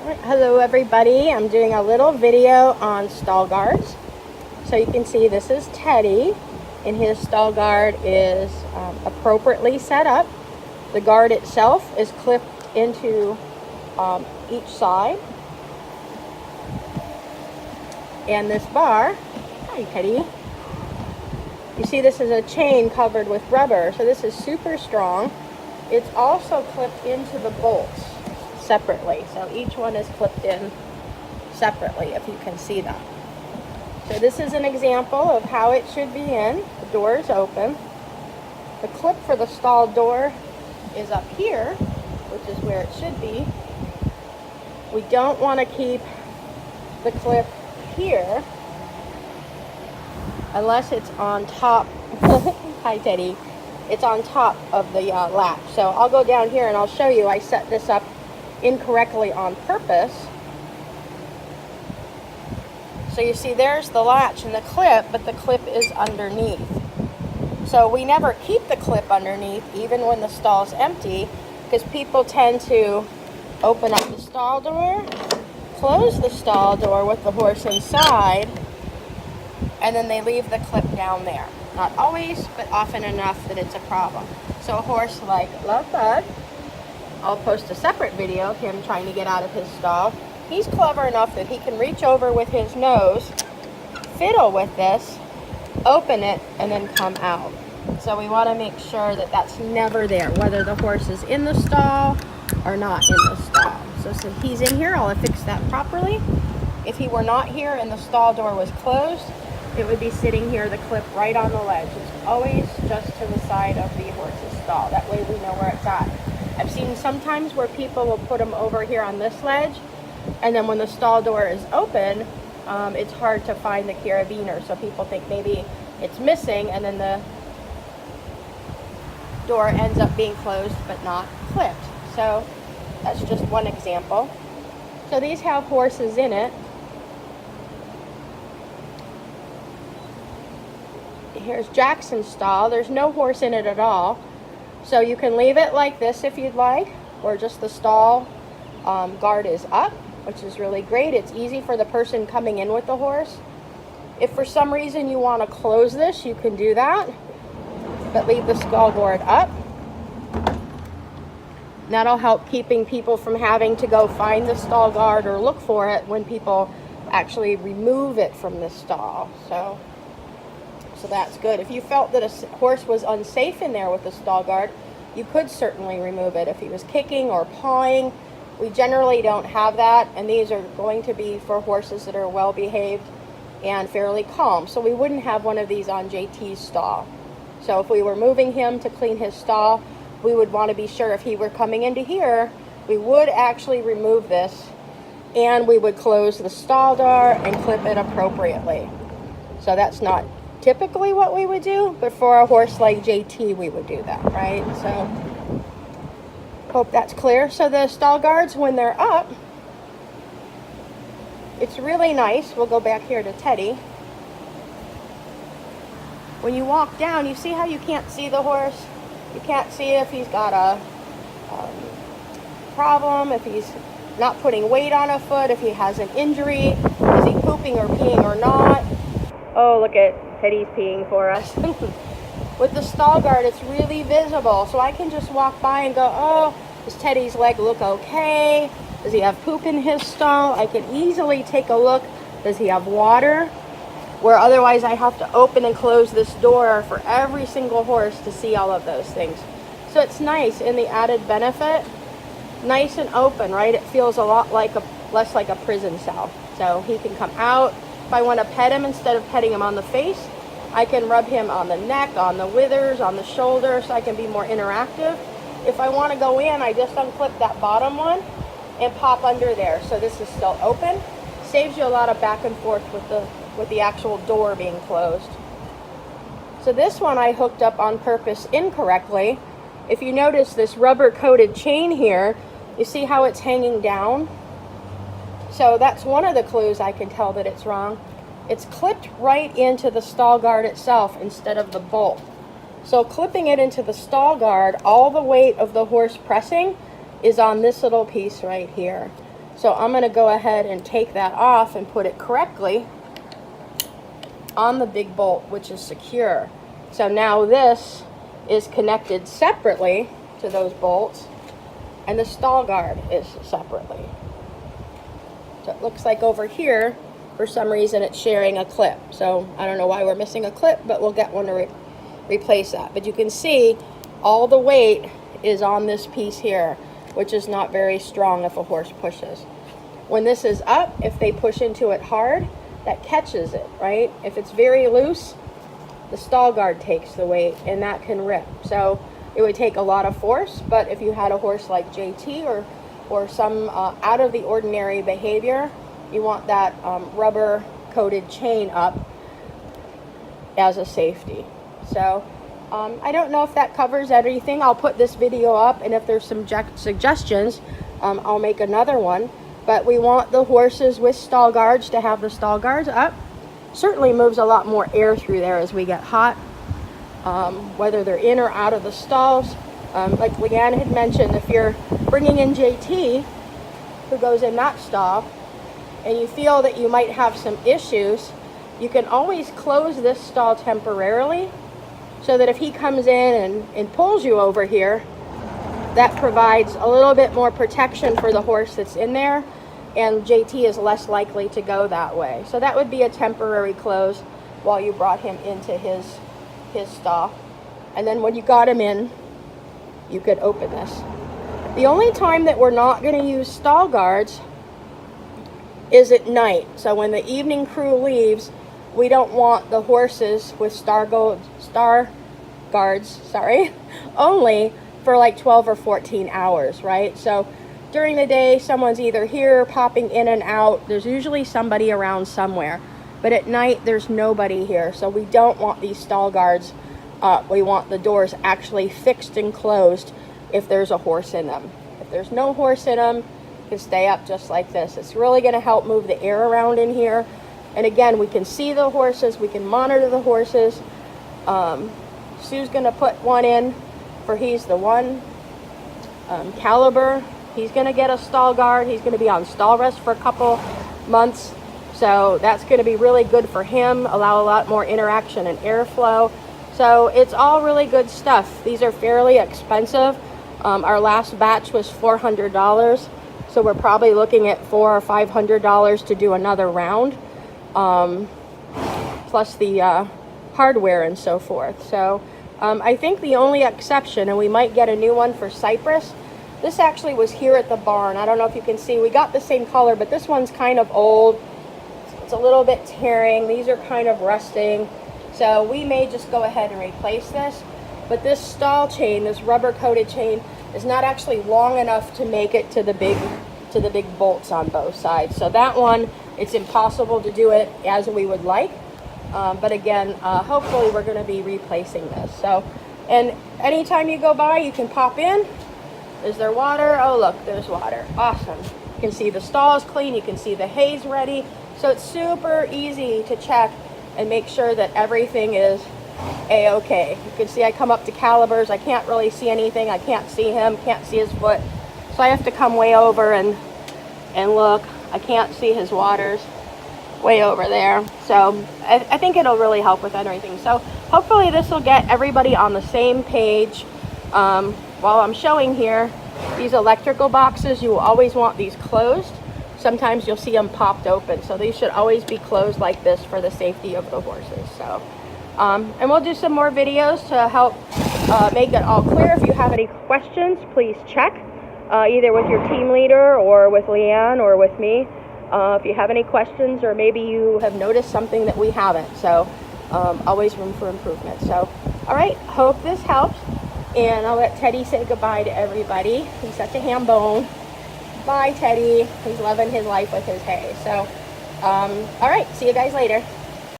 Hello everybody, I'm doing a little video on stall guards. So you can see this is Teddy, and his stall guard is appropriately set up. The guard itself is clipped into each side. And this bar, hi Teddy, you see this is a chain covered with rubber, so this is super strong. It's also clipped into the bolts separately, so each one is clipped in separately, if you can see that. So this is an example of how it should be in. The door is open. The clip for the stall door is up here, which is where it should be. We don't want to keep the clip here unless it's on top. Hi Teddy. It's on top of the latch. So I'll go down here and I'll show you. I set this up incorrectly on purpose. So you see there's the latch and the clip, but the clip is underneath. So we never keep the clip underneath even when the stall is empty, because people tend to open up the stall door, close the stall door with the horse inside, and then they leave the clip down there. Not always, but often enough that it's a problem. So a horse like Love Bud, I'll post a separate video of him trying to get out of his stall. He's clever enough that he can reach over with his nose, fiddle with this, open it, and then come out. So we want to make sure that that's never there, whether the horse is in the stall or not in the stall. So since he's in here, I'll fix that properly. If he were not here and the stall door was closed, it would be sitting here, the clip right on the ledge. It's always just to the side of the horse's stall. That way we know where it's at. I've seen sometimes where people will put them over here on this ledge, and then when the stall door is open, it's hard to find the carabiner. So people think maybe it's missing, and then the door ends up being closed but not clipped. So that's just one example. So these have horses in it. Here's Jackson's stall. There's no horse in it at all. So you can leave it like this if you'd like, or just the stall guard is up, which is really great. It's easy for the person coming in with the horse. If for some reason you want to close this, you can do that, but leave the stall guard up. That'll help keeping people from having to go find the stall guard or look for it when people actually remove it from the stall. So that's good. If you felt that a horse was unsafe in there with the stall guard, you could certainly remove it if he was kicking or pawing. We generally don't have that, and these are going to be for horses that are well behaved and fairly calm. So we wouldn't have one of these on JT's stall. So if we were moving him to clean his stall, we would want to be sure if he were coming into here, we would actually remove this, and we would close the stall door and clip it appropriately. So that's not typically what we would do, but for a horse like JT, we would do that, right? So hope that's clear. So the stall guards, when they're up, it's really nice. We'll go back here to Teddy. When you walk down, you see how you can't see the horse? You can't see if he's got a problem, if he's not putting weight on a foot, if he has an injury, is he pooping or peeing or not? Oh, look at Teddy's peeing for us. With the stall guard, it's really visible, so I can just walk by and go, oh, does Teddy's leg look okay? Does he have poop in his stall? I can easily take a look. Does he have water? Where otherwise I have to open and close this door for every single horse to see all of those things. So it's nice, and the added benefit, nice and open, right? It feels a lot like less like a prison cell. So he can come out. If I want to pet him, instead of petting him on the face, I can rub him on the neck, on the withers, on the shoulder, so I can be more interactive. If I want to go in, I just unclip that bottom one and pop under there. So this is still open. Saves you a lot of back and forth with the actual door being closed. So this one I hooked up on purpose incorrectly. If you notice this rubber coated chain here, you see how it's hanging down? So that's one of the clues I can tell that it's wrong. It's clipped right into the stall guard itself instead of the bolt. So clipping it into the stall guard, all the weight of the horse pressing is on this little piece right here. So I'm going to go ahead and take that off and put it correctly on the big bolt, which is secure. So now this is connected separately to those bolts, and the stall guard is separately. So it looks like over here, for some reason, it's sharing a clip. So I don't know why we're missing a clip, but we'll get one to replace that. But you can see all the weight is on this piece here, which is not very strong if a horse pushes. When this is up, if they push into it hard, that catches it, right? If it's very loose, the stall guard takes the weight, and that can rip. So it would take a lot of force, but if you had a horse like JT or some out of the ordinary behavior, you want that rubber coated chain up as a safety. So I don't know if that covers everything. I'll put this video up, and if there's some suggestions, I'll make another one. But we want the horses with stall guards to have the stall guards up. Certainly moves a lot more air through there as we get hot, whether they're in or out of the stalls. Like Leanne had mentioned, if you're bringing in JT, who goes in that stall, and you feel that you might have some issues, you can always close this stall temporarily, so that if he comes in and pulls you over here, that provides a little bit more protection for the horse that's in there, and JT is less likely to go that way. So that would be a temporary close while you brought him into his stall. And then when you got him in, you could open this. The only time that we're not going to use stall guards is at night. So when the evening crew leaves, we don't want the horses with star guards, only for like 12 or 14 hours, right? So during the day, someone's either here popping in and out. There's usually somebody around somewhere. But at night, there's nobody here. So we don't want these stall guards up. We want the doors actually fixed and closed if there's a horse in them. If there's no horse in them, you can stay up just like this. It's really going to help move the air around in here. And again, we can see the horses. We can monitor the horses. Sue's going to put one in for He's the One. Caliber, he's going to get a stall guard. He's going to be on stall rest for a couple months. So that's going to be really good for him, allow a lot more interaction and airflow. So it's all really good stuff. These are fairly expensive. Our last batch was $400. So we're probably looking at $400 or $500 to do another round. Plus the hardware and so forth. So I think the only exception, and we might get a new one for Cypress, this actually was here at the barn. I don't know if you can see, we got the same color, but this one's kind of old. It's a little bit tearing. These are kind of rusting. So we may just go ahead and replace this. But this stall chain, this rubber coated chain, is not actually long enough to make it to the big bolts on both sides. So that one, it's impossible to do it as we would like. But again, hopefully we're going to be replacing this. So, and anytime you go by, you can pop in. Is there water? Oh, look, there's water. Awesome. You can see the stall is clean. You can see the hay's ready. So it's super easy to check and make sure that everything is A-okay. You can see I come up to Calibers. I can't really see anything. I can't see him, can't see his foot. So I have to come way over and look. I can't see his waters way over there. So I think it'll really help with everything. So hopefully this will get everybody on the same page. While I'm showing here, these electrical boxes, you will always want these closed. Sometimes you'll see them popped open. So these should always be closed like this for the safety of the horses. So, and we'll do some more videos to help make it all clear. If you have any questions, please check either with your team leader or with Leanne or with me. If you have any questions, or maybe you have noticed something that we haven't. So always room for improvement. So, all right, hope this helps. And I'll let Teddy say goodbye to everybody. He's such a ham bone. Bye, Teddy. He's loving his life with his hay. So, all right, see you guys later.